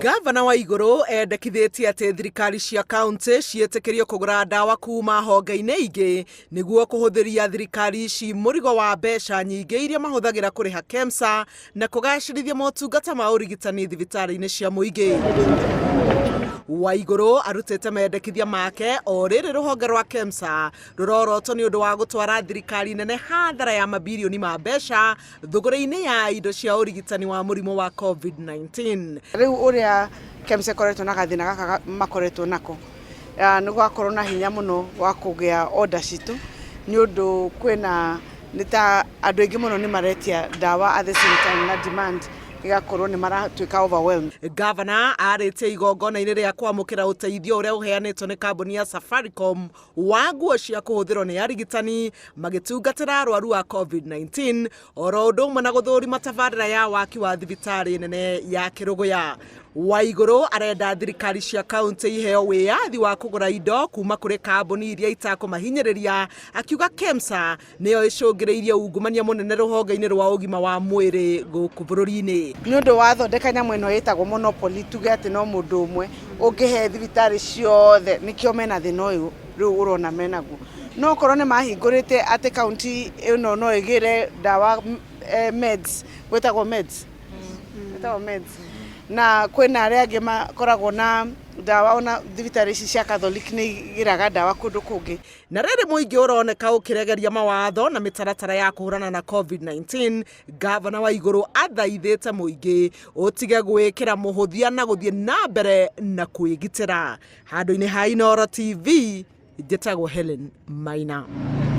Gavana wa Igũrũ endekithĩtie atĩ thirikari cia kaunti ciĩtĩkĩrio kũgũra ndawa kuma honge-inĩ ingĩ nĩguo kũhũthĩria thirikari ici mũrigo wa mbeca nyingĩ iria mahũthagĩra kũrĩha KEMSA na kũgacĩrithia motungata ma ũrigitani thibitarĩ-inĩ cia mũingĩ. Waigũrũ arutĩte mendekithia make o rĩrĩ rũhonge rwa KEMSA rũrorotwo nĩ ũndũ wa gũtwara thirikari nene hathara ya mabirioni ma mbeca thũgũrĩ-inĩ ya indo cia ũrigitani wa mũrimũ wa COVID-19. Rĩu ũrĩa KEMSA koretwo na gathĩna gaka makoretwo nako nĩ gwakorwo na hinya mũno wa kũgĩa order citũ nĩ ũndũ kwĩna nĩ ta andũ aingĩ mũno nĩ maretia ndawa at the same time na demand igakorwo nĩ maratuĩka overwhelmed. Gavana arĩtie igongona-inĩ rĩa kwamũkĩra ũteithio ũrĩa ũheanĩtwo nĩ kambuni ya Safaricom wa nguo cia kũhũthĩrwo nĩ arigitani magĩtungatĩra arwaru wa COVID-19 oro ũndũ ũmwe na gũthũrima tabarĩra ya waki wa thibitarĩ nene ya Kĩrũgũya. Waigũrũ arenda thirikari cia kaunti iheo wĩyathi wa kũgũra indo kuma kũrĩ kambuni iria itakũmahinyĩrĩria, akiuga KEMSA nĩyo ĩcũngĩrĩirie ungumania mũnene rũhonge-inĩ rwa ũgima wa mwĩrĩ gũkũ bũrũri-inĩ. Nĩ ũndũ wa thondeka nyamũ ĩno ĩtagwo monopoly, tuge atĩ no mũndũ ũmwe ũngĩhe thibitarĩ ciothe, nĩkĩo mena thĩna ũyũ rĩu ũrona menaguo. No korwo nĩ mahingũrĩte atĩ kaunti ĩno no ĩgĩre ndawa meds, gwĩtagwo meds, na kwĩna arĩa angĩ makoragwo na ndawa ona thibitarĩ ici cia Catholic nĩ igĩraga ndawa kũndũ kũngĩ. Na rĩrĩ mũingĩ ũroneka ũkĩregeria mawatho na mĩtaratara ya kũhũrana na COVID-19, Gavana wa Igũrũ athaithĩte mũingĩ ũtige gwĩkĩra mũhũthia na gũthiĩ na mbere na kwĩgitĩra. Handũ-inĩ ha Inooro TV, njĩtagwo Helen Maina.